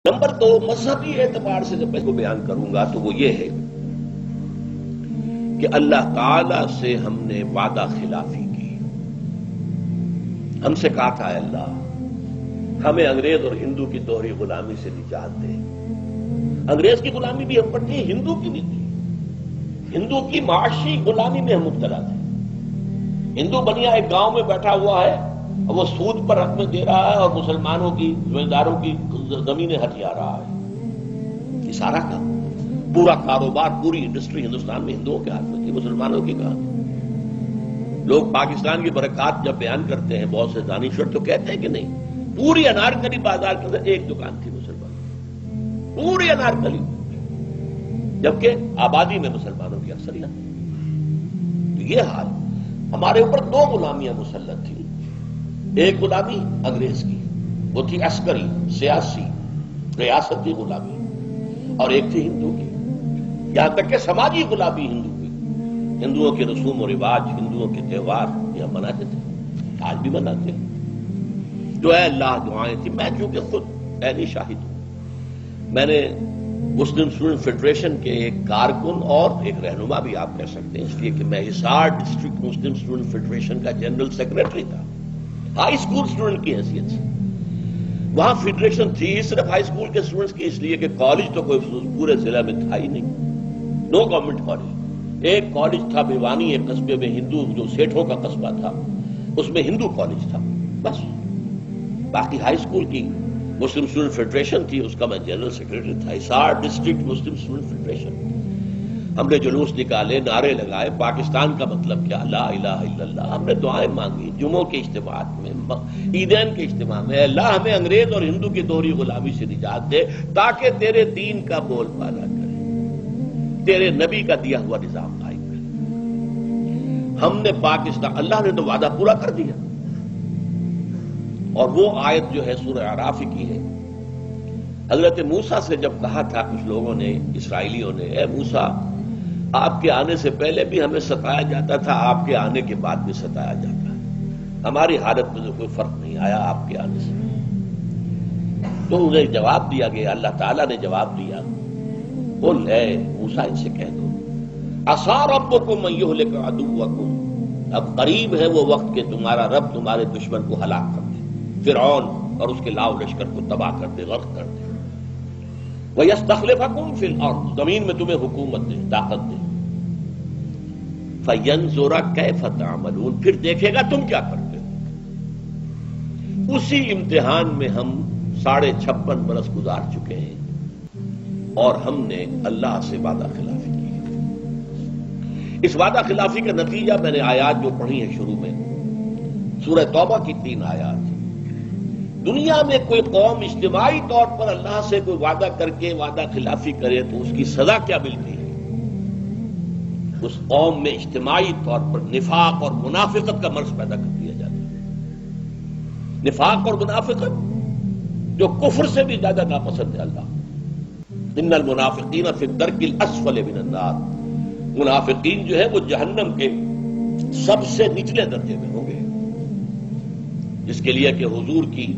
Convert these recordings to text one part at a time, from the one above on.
Number 2 مذہبی اعتبار سے جب میں اس کو بیان کروں گا تو وہ یہ ہے کہ اللہ تعالی سے ہم نے وعدہ خلافی کی. ہم سے کہا تھا اے اللہ ہمیں انگریز اور ہندو کی دوہری غلامی سے نجات دے. انگریز کی غلامی بھی ہم پر تھی، ہندو کی بھی تھی. ہندو کی معاشی غلامی میں ہم مبتلا تھے. ہندو بنیا ایک گاؤں میں بیٹھا ہوا ہے اور وہ سود پر حق میں دے رہا ہے اور مسلمانوں کی زمینداروں کی زمینیں ہتھیا رہا ہے. یہ سارا کام پورا کاروبار پوری انڈسٹری ہندوستان میں ہندوؤں کے ہاتھ میں تھی، مسلمانوں کی کہاں. لوگ پاکستان کی برکات جب بیان کرتے ہیں بہت سے دانشور تو کہتے ہیں کہ نہیں، پوری انارکلی بازار کے اندر ایک دکان تھی مسلمان، پوری انارکلی، جبکہ آبادی میں مسلمانوں کی اکثریت. تو یہ حال ہمارے اوپر 2 غلامیاں مسلط تھیں. ایک غلامی انگریز کی، وہ تھی عسکری سیاسی ریاستی غلامی، اور ایک تھی ہندو کی. یہاں تک کہ سماجی غلامی ہندو کی. ہندوؤں کے رسوم و رواج، ہندوؤں کے تہوار یہ ہم مناتے تھے، آج بھی مناتے ہیں. جو ہے اللہ دعائیں تھی. میں چونکہ خود عینی شاہد ہوں، میں نے مسلم اسٹوڈنٹ فیڈریشن کے ایک کارکن اور ایک رہنما بھی آپ کہہ سکتے ہیں، اس لیے کہ میں حصار ڈسٹرکٹ مسلم اسٹوڈنٹ فیڈریشن کا جنرل سیکرٹری تھا ہائی اسکول اسٹوڈنٹ کی حیثیت سے. وہاں فیڈریشن تھی صرف ہائی اسکول کے اسٹوڈنٹس کی، اس لیے کہ کالج تو کوئی پورے ضلع میں تھا ہی نہیں، نو گورنمنٹ کالج. ایک کالج تھا بھیوانی، ایک قصبے میں ہندو جو سیٹھوں کا قصبہ تھا اس میں ہندو کالج تھا بس. باقی ہائی اسکول کی مسلم اسٹوڈنٹ فیڈریشن تھی، اس کا میں جنرل سیکرٹری تھا. حصار ڈسٹرکٹ مسلم اسٹوڈنٹ فیڈریشن. ہم نے جلوس نکالے، نعرے لگائے، پاکستان کا مطلب کیا، لا الہ الا اللہ. ہم نے دعائیں مانگی جمعوں کے اجتماعات میں، عیدین کے اجتماع میں، اللہ ہمیں انگریز اور ہندو کی دوہری غلامی سے نجات دے تاکہ تیرے دین کا بول بالا کرے، تیرے نبی کا دیا ہوا نظام قائم کرے. ہم نے پاکستان، اللہ نے تو وعدہ پورا کر دیا. اور وہ آیت جو ہے سورہ اعراف کی ہے، حضرت موسیٰ سے جب کہا تھا کچھ لوگوں نے، اسرائیلیوں نے، اے موسیٰ آپ کے آنے سے پہلے بھی ہمیں ستایا جاتا تھا، آپ کے آنے کے بعد بھی ستایا جاتا ہے، ہماری حالت میں تو کوئی فرق نہیں آیا آپ کے آنے سے. تو انہیں جواب دیا گیا، اللہ تعالیٰ نے جواب دیا، قل اے موسیٰ ان سے کہہ دو، عسیٰ ربکم ان یہلک عدوکم، اب قریب ہے وہ وقت کہ تمہارا رب تمہارے دشمن کو ہلاک کر دے، فرعون اور اس کے لاؤ لشکر کو تباہ کر دے، غرق کر دے. وَيَسْتَخْلِفَكُمْ فِي الْأَرْضِ، زمین میں تمہیں حکومت دے، طاقت دے. فَيَنْظُرَ كَيْفَ تَعْمَلُونَ، پھر دیکھے گا تم کیا کرتے ہو. اسی امتحان میں ہم 56.5 برس گزار چکے ہیں اور ہم نے اللہ سے وعدہ خلافی کی. اس وعدہ خلافی کا نتیجہ میں نے آیات جو پڑھی ہیں شروع میں، سورہ توبہ کی 3 آیات. دنیا میں کوئی قوم اجتماعی طور پر اللہ سے کوئی وعدہ کر کے وعدہ خلافی کرے تو اس کی سزا کیا ملتی ہے؟ اس قوم میں اجتماعی طور پر نفاق اور منافقت کا مرض پیدا کر دیا جاتا ہے. نفاق اور منافقت جو کفر سے بھی زیادہ ناپسند ہے اللہ. ان المنافقین فی الدرک الاسفل من النار، منافقین جو ہے وہ جہنم کے سب سے نچلے درجے میں ہوں گے، جس کے لیے کہ حضور کی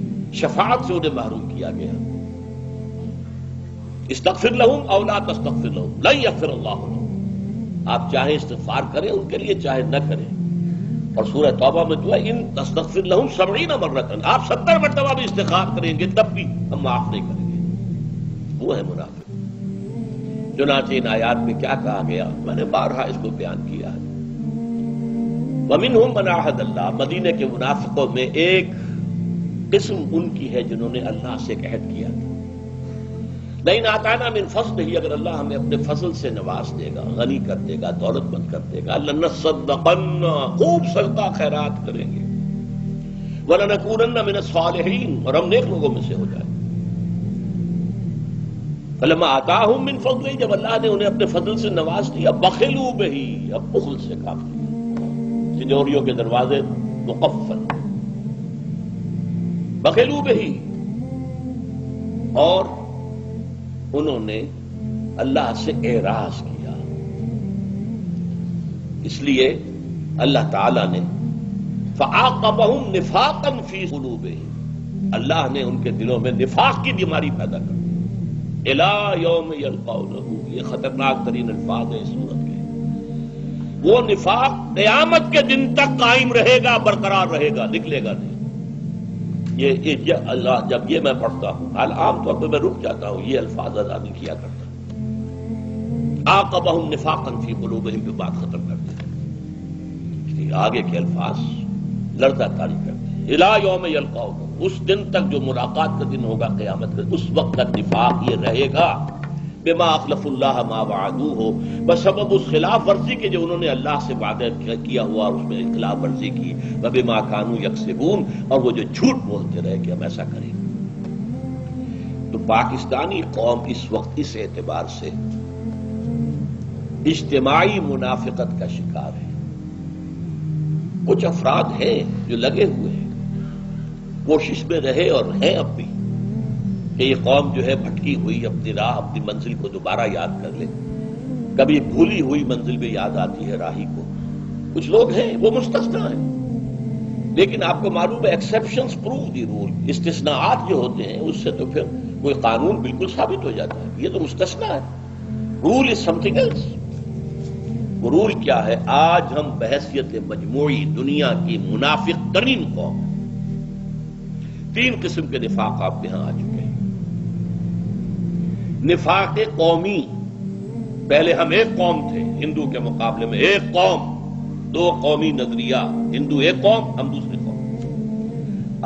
شفاعت سے انہیں محروم کیا گیا. استغفر لہم او لا تستغفر لہم لن یغفر اللہ لہم، آپ چاہے استغفار کریں ان کے لیے چاہے نہ کریں. اور سورہ توبہ میں جو ہے ان تستغفر لہم 70 مرۃ، آپ 70 مرتبہ بھی استغفار کریں گے تب بھی ہم معاف نہیں کریں گے. وہ ہے منافق. چنانچہ ان آیات میں کیا کہا گیا میں نے بارہا اس کو بیان کیا ہے. وَمِنْهُمْ مَنْ عَاهَدَ اللَّهَ، مدینے کے منافقوں میں ایک قسم ان کی ہے جنہوں نے اللہ سے ایک عہد کیا تھا، لَئِنْ آتَانَا مِنْ فَضْلِهِ، اگر اللہ ہمیں اپنے فضل سے نواز دے گا، غنی کر دے گا، دولت مند کر دے گا، لَنَصَّدَّقَنَّ، خوب صدقہ خیرات کریں گے، وَلَنَكُونَنَّ مِنَ الصَّالِحِينَ، اور ہم نیک لوگوں میں سے ہو جائیں. فَلَمَّا آتَاهُم مِّن فَضْلِهِ، جب اللہ نے انہیں اپنے فضل سے نواز دیا، بَخِلُوا بِهِ، اب بخل سے کام کیا، تجوریوں کے دروازے مقفل، بخلوا بہی، اور انہوں نے اللہ سے اعراض کیا. اس لیے اللہ تعالی نے فَعَاقَبَهُمْ نِفَاقًا فِي قُلُوبِهِمْ، اللہ نے ان کے دلوں میں نفاق کی بیماری پیدا کر دی. الی یوم یلقونہ، یہ خطرناک ترین الفاظ ہیں اس صورت کے۔ وہ نفاق قیامت کے دن تک قائم رہے گا، برقرار رہے گا، نکلے گا نہیں۔ یہ اللہ جب یہ میں پڑھتا ہوں، عام طور پہ میں رک جاتا ہوں، یہ الفاظ ادا نہیں کیا کرتا۔ عاقبہم نفاقا فی قلوبہم پہ بات ختم کر دیں، اس لیے آگے کے الفاظ لرزہ طاری کرتے ہیں۔ الی یوم یلقونہ، اس دن تک جو ملاقات کا دن ہوگا قیامت کا، اس وقت تک نفاق یہ رہے گا۔ بما اخلف اللہ ما وعدوہ، بسبب اس خلاف ورزی کے جو انہوں نے اللہ سے وعدہ کیا ہوا اور اس میں خلاف ورزی کی، وبما کانوا یکسبون، اور وہ جو جھوٹ بولتے رہے کہ ہم ایسا کریں۔ تو پاکستانی قوم اس وقت اس اعتبار سے اجتماعی منافقت کا شکار ہے۔ کچھ افراد ہیں جو لگے ہوئے ہیں، کوشش میں رہے اور ہیں اب بھی، کہ یہ قوم جو ہے بھٹکی ہوئی اپنی راہ، اپنی منزل کو دوبارہ یاد کر لے۔ کبھی بھولی ہوئی منزل بھی یاد آتی ہے راہی کو۔ کچھ لوگ ہیں وہ مستثنا ہیں، لیکن آپ کو معلوم ہے ایکسیپشنز پروو دی رول، استثناءات جو ہوتے ہیں اس سے تو پھر کوئی قانون بالکل ثابت ہو جاتا ہے۔ یہ تو مستثنا ہے، رول از سم تھنگ ایلس۔ وہ رول کیا ہے؟ آج ہم بحیثیت مجموعی دنیا کی منافق ترین قوم، تین قسم کے نفاق آپ کے ہاں آ چکے ہیں۔ نفاق قومی، پہلے ہم ایک قوم تھے، ہندو کے مقابلے میں ایک قوم، دو قومی نظریہ، ہندو ایک قوم، ہم دوسری قوم۔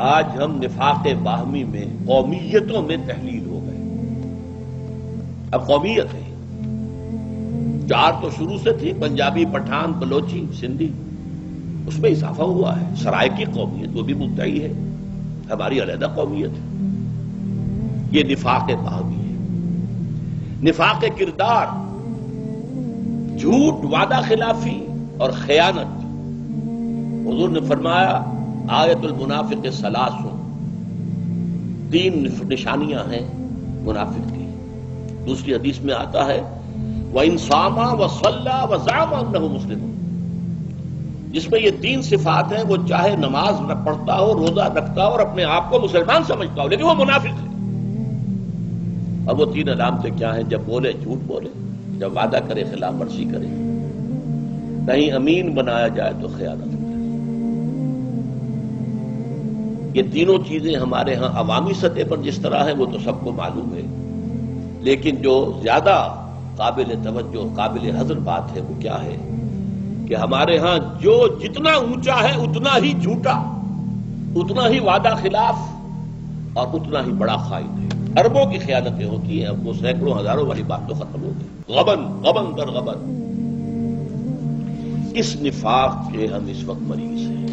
آج ہم نفاق باہمی میں قومیتوں میں تحلیل ہو گئے۔ اب قومیت ہے، چار تو شروع سے تھی، پنجابی، پٹھان، بلوچی، سندھی، اس میں اضافہ ہوا ہے۔ سرائکی قومیت وہ بھی مدعی ہے، ہماری علیحدہ قومیت ہے۔ یہ نفاق باہمی ہے۔ نفاق کردار، جھوٹ، وعدہ خلافی اور خیانت۔ حضور نے فرمایا آیت المنافق ثلاث، تین نشانیاں ہیں منافق کی۔ دوسری حدیث میں آتا ہے وَإِن صَامَ وَصَلَّى وَزَعَمَ أَنَّهُ مُسْلِمٌ، جس میں یہ تین صفات ہیں، وہ چاہے نماز پڑھتا ہو، روزہ رکھتا ہو اور اپنے آپ کو مسلمان سمجھتا ہو، لیکن وہ منافق ہے۔ اب وہ تین علامتیں کیا ہیں؟ جب بولے جھوٹ بولے، جب وعدہ کرے خلاف ورزی کرے، کہیں امین بنایا جائے تو خیانت کرے۔ یہ تینوں چیزیں ہمارے ہاں عوامی سطح پر جس طرح ہیں وہ تو سب کو معلوم ہے، لیکن جو زیادہ قابل توجہ، قابل حذر بات ہے وہ کیا ہے کہ ہمارے ہاں جو جتنا اونچا ہے اتنا ہی جھوٹا، اتنا ہی وعدہ خلاف اور اتنا ہی بڑا خائن ہے۔ اربوں کی خیانتیں ہوتی ہیں، اب وہ سینکڑوں ہزاروں والی بات تو ختم ہو گئی۔ غبن در غبن، اس نفاق کے ہم اس وقت مریض ہیں۔